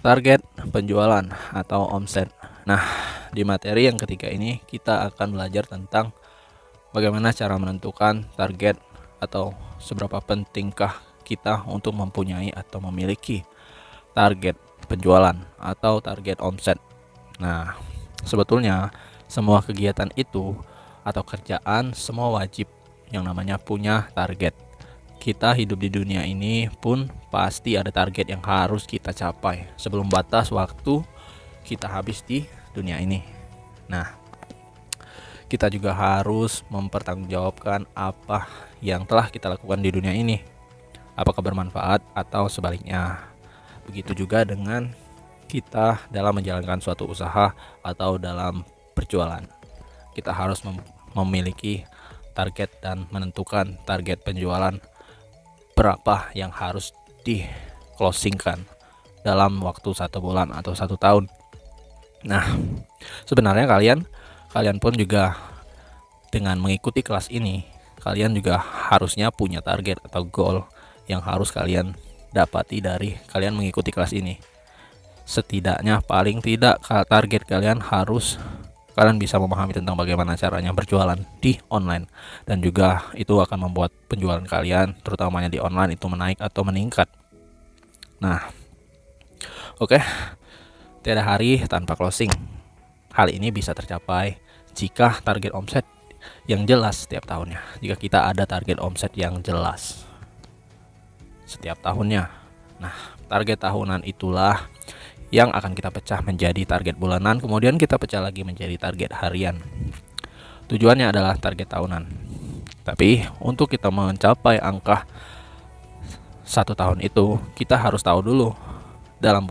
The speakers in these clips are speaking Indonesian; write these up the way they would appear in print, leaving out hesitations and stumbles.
Target penjualan atau omset. Nah, di materi yang ketiga ini kita akan belajar tentang bagaimana cara menentukan target atau seberapa pentingkah kita untuk mempunyai atau memiliki target penjualan atau target omset. Nah, sebetulnya semua kegiatan itu atau kerjaan semua wajib yang namanya punya target. Kita hidup di dunia ini pun pasti ada target yang harus kita capai sebelum batas waktu kita habis di dunia ini. Nah, kita juga harus mempertanggungjawabkan apa yang telah kita lakukan di dunia ini, apakah bermanfaat atau sebaliknya. Begitu juga dengan kita dalam menjalankan suatu usaha atau dalam berjualan. Kita harus memiliki target dan menentukan target penjualan berapa yang harus di closingkan dalam waktu 1 bulan atau 1 tahun. Nah, sebenarnya kalian pun juga dengan mengikuti kelas ini, kalian juga harusnya punya target atau goal yang harus kalian dapati dari kalian mengikuti kelas ini. Setidaknya paling tidak target kalian bisa memahami tentang bagaimana caranya berjualan di online, dan juga itu akan membuat penjualan kalian terutamanya di online itu menaik atau meningkat. Nah, oke. Tiada hari tanpa closing. Hal ini bisa tercapai jika target omset yang jelas setiap tahunnya. Jika kita ada target omset yang jelas setiap tahunnya. Nah, target tahunan itulah yang akan kita pecah menjadi target bulanan, kemudian kita pecah lagi menjadi target harian. Tujuannya adalah target tahunan. Tapi untuk kita mencapai angka 1 tahun itu, kita harus tahu dulu dalam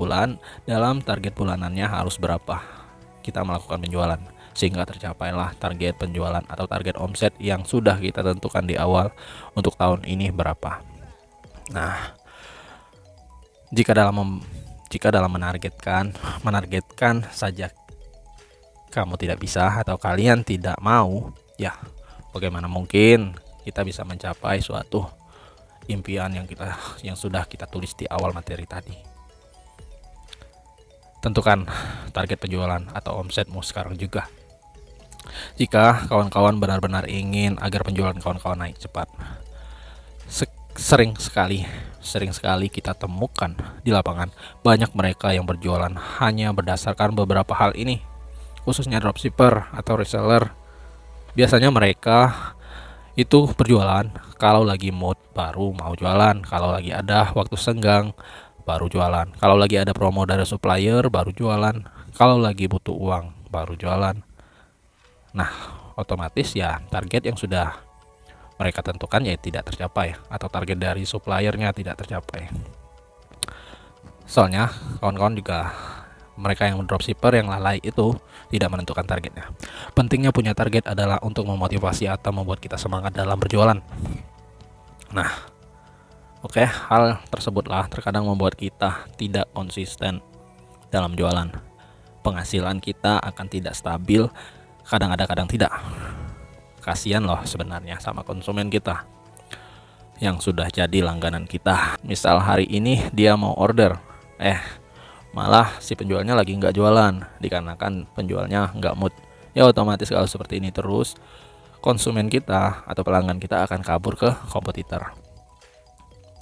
target bulanannya harus berapa kita melakukan penjualan, sehingga tercapailah target penjualan atau target omset yang sudah kita tentukan di awal untuk tahun ini berapa. Nah, jika dalam menargetkan saja kamu tidak bisa atau kalian tidak mau, ya bagaimana mungkin kita bisa mencapai suatu impian yang sudah kita tulis di awal materi tadi. Tentukan target penjualan atau omsetmu sekarang juga. Jika kawan-kawan benar-benar ingin agar penjualan kawan-kawan naik cepat, sering sekali kita temukan di lapangan banyak mereka yang berjualan hanya berdasarkan beberapa hal ini, khususnya dropshipper atau reseller. Biasanya mereka itu berjualan kalau lagi mood baru mau jualan, kalau lagi ada waktu senggang baru jualan, kalau lagi ada promo dari supplier baru jualan, kalau lagi butuh uang baru jualan. Nah, otomatis ya target yang sudah mereka tentukan ya tidak tercapai, atau target dari suppliernya tidak tercapai. Soalnya kawan-kawan juga mereka yang dropshipper yang lalai itu tidak menentukan targetnya. Pentingnya punya target adalah untuk memotivasi atau membuat kita semangat dalam berjualan. Nah, oke, hal tersebutlah terkadang membuat kita tidak konsisten dalam jualan. Penghasilan kita akan tidak stabil, kadang ada kadang tidak. Kasian loh sebenarnya sama konsumen kita yang sudah jadi langganan kita. Misal hari ini dia mau order, malah si penjualnya lagi nggak jualan dikarenakan penjualnya nggak mood. Ya otomatis kalau seperti ini terus, konsumen kita atau pelanggan kita akan kabur ke kompetitor.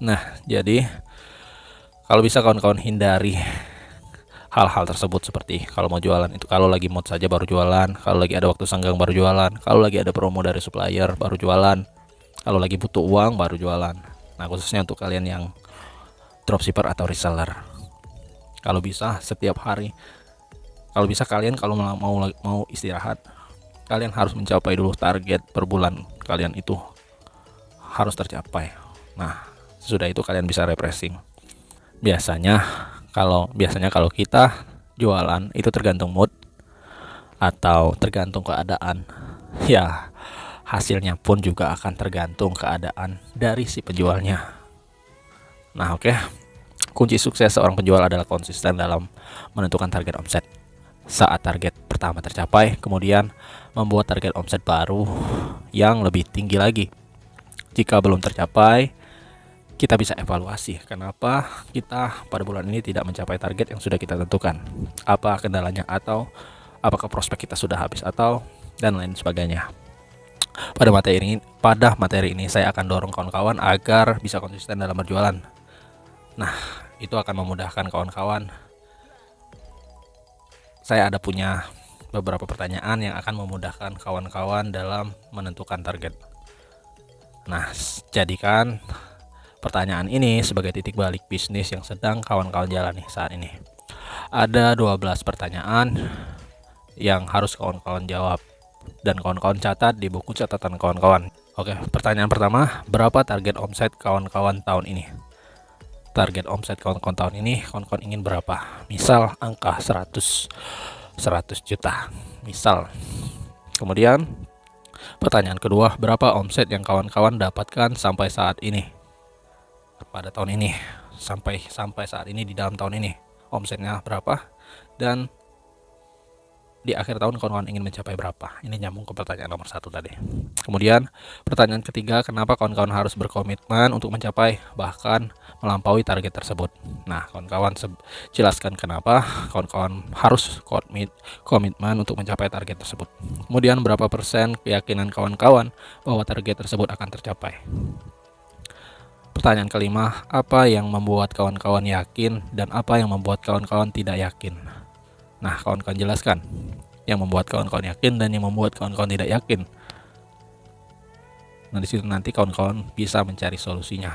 Nah, jadi kalau bisa kawan-kawan hindari hal-hal tersebut, seperti kalau mau jualan itu kalau lagi mood saja baru jualan, kalau lagi ada waktu senggang baru jualan, kalau lagi ada promo dari supplier baru jualan, kalau lagi butuh uang baru jualan. Nah, khususnya untuk kalian yang dropshipper atau reseller, kalau bisa setiap hari, kalau bisa kalian kalau mau istirahat, kalian harus mencapai dulu target per bulan kalian itu harus tercapai. Nah, sesudah itu kalian bisa refreshing. Biasanya kalau kita jualan itu tergantung mood atau tergantung keadaan, ya hasilnya pun juga akan tergantung keadaan dari si penjualnya. Nah, oke. Kunci sukses seorang penjual adalah konsisten dalam menentukan target omset. Saat target pertama tercapai, kemudian membuat target omset baru yang lebih tinggi lagi. Jika belum tercapai, kita bisa evaluasi kenapa kita pada bulan ini tidak mencapai target yang sudah kita tentukan. Apa kendalanya, atau apakah prospek kita sudah habis, atau dan lain sebagainya. Pada materi ini saya akan dorong kawan-kawan agar bisa konsisten dalam berjualan. Nah, itu akan memudahkan kawan-kawan. Saya ada punya beberapa pertanyaan yang akan memudahkan kawan-kawan dalam menentukan target. Nah, jadikan pertanyaan ini sebagai titik balik bisnis yang sedang kawan-kawan jalani saat ini. Ada 12 pertanyaan yang harus kawan-kawan jawab dan kawan-kawan catat di buku catatan kawan-kawan. Oke, pertanyaan pertama, berapa target omset kawan-kawan tahun ini? Target omset kawan-kawan tahun ini, kawan-kawan ingin berapa? Misal angka 100 juta, misal. Kemudian pertanyaan kedua, berapa omset yang kawan-kawan dapatkan sampai saat ini? Pada tahun ini, sampai saat ini, di dalam tahun ini omsetnya berapa, dan di akhir tahun kawan-kawan ingin mencapai berapa. Ini nyambung ke pertanyaan nomor 1 tadi. Kemudian pertanyaan ketiga, kenapa kawan-kawan harus berkomitmen untuk mencapai bahkan melampaui target tersebut. Nah, kawan-kawan jelaskan kenapa kawan-kawan harus komitmen untuk mencapai target tersebut. Kemudian berapa persen keyakinan kawan-kawan bahwa target tersebut akan tercapai. Pertanyaan kelima, apa yang membuat kawan-kawan yakin dan apa yang membuat kawan-kawan tidak yakin. Nah, kawan-kawan jelaskan yang membuat kawan-kawan yakin dan yang membuat kawan-kawan tidak yakin. Nah, di situ nanti kawan-kawan bisa mencari solusinya.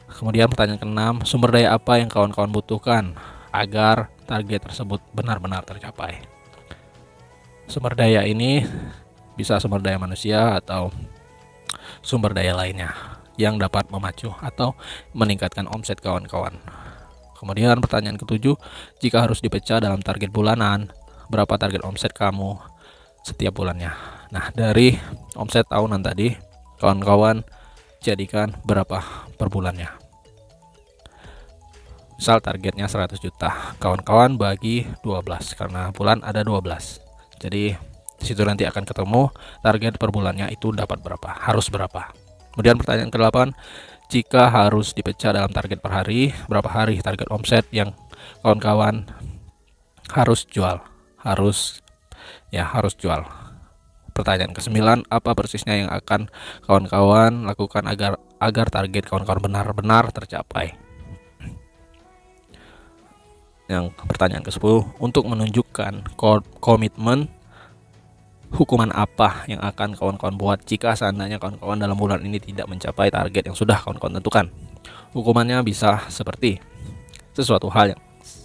Kemudian pertanyaan keenam, sumber daya apa yang kawan-kawan butuhkan agar target tersebut benar-benar tercapai. Sumber daya ini bisa sumber daya manusia atau sumber daya lainnya yang dapat memacu atau meningkatkan omset kawan-kawan. Kemudian pertanyaan ketujuh, jika harus dipecah dalam target bulanan, berapa target omset kamu setiap bulannya? Nah, dari omset tahunan tadi, kawan-kawan jadikan berapa per bulannya. Misal targetnya 100 juta, kawan-kawan bagi 12 karena bulan ada 12. Jadi di situ nanti akan ketemu target per bulannya itu dapat berapa, harus berapa. Kemudian pertanyaan ke-8, jika harus dipecah dalam target per hari, berapa hari target omset yang kawan-kawan harus jual? Harus jual. Pertanyaan ke-9, apa persisnya yang akan kawan-kawan lakukan agar target kawan-kawan benar-benar tercapai? Yang pertanyaan ke-10, untuk menunjukkan komitmen, hukuman apa yang akan kawan-kawan buat jika seandainya kawan-kawan dalam bulan ini tidak mencapai target yang sudah kawan-kawan tentukan? Hukumannya bisa seperti sesuatu hal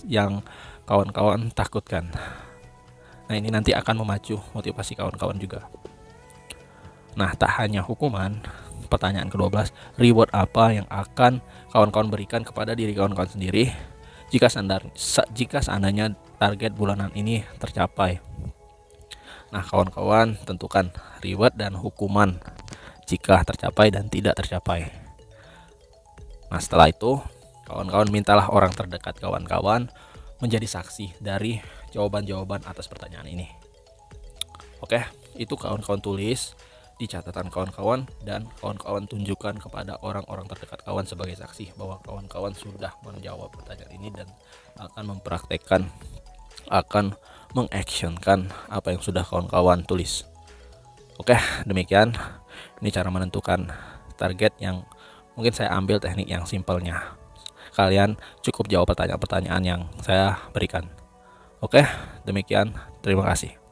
yang kawan-kawan takutkan. Nah, ini nanti akan memacu motivasi kawan-kawan juga. Nah, tak hanya hukuman, pertanyaan ke-12, reward apa yang akan kawan-kawan berikan kepada diri kawan-kawan sendiri jika seandainya target bulanan ini tercapai. Nah, kawan-kawan tentukan reward dan hukuman jika tercapai dan tidak tercapai. Nah, setelah itu kawan-kawan mintalah orang terdekat kawan-kawan menjadi saksi dari jawaban-jawaban atas pertanyaan ini. Oke, itu kawan-kawan tulis di catatan kawan-kawan dan kawan-kawan tunjukkan kepada orang-orang terdekat kawan sebagai saksi bahwa kawan-kawan sudah menjawab pertanyaan ini dan akan mempraktekkan, akan mengactionkan apa yang sudah kawan-kawan tulis. Oke, demikian. Ini cara menentukan target yang mungkin saya ambil teknik yang simpelnya. Kalian cukup jawab pertanyaan-pertanyaan yang saya berikan. Oke, demikian. Terima kasih.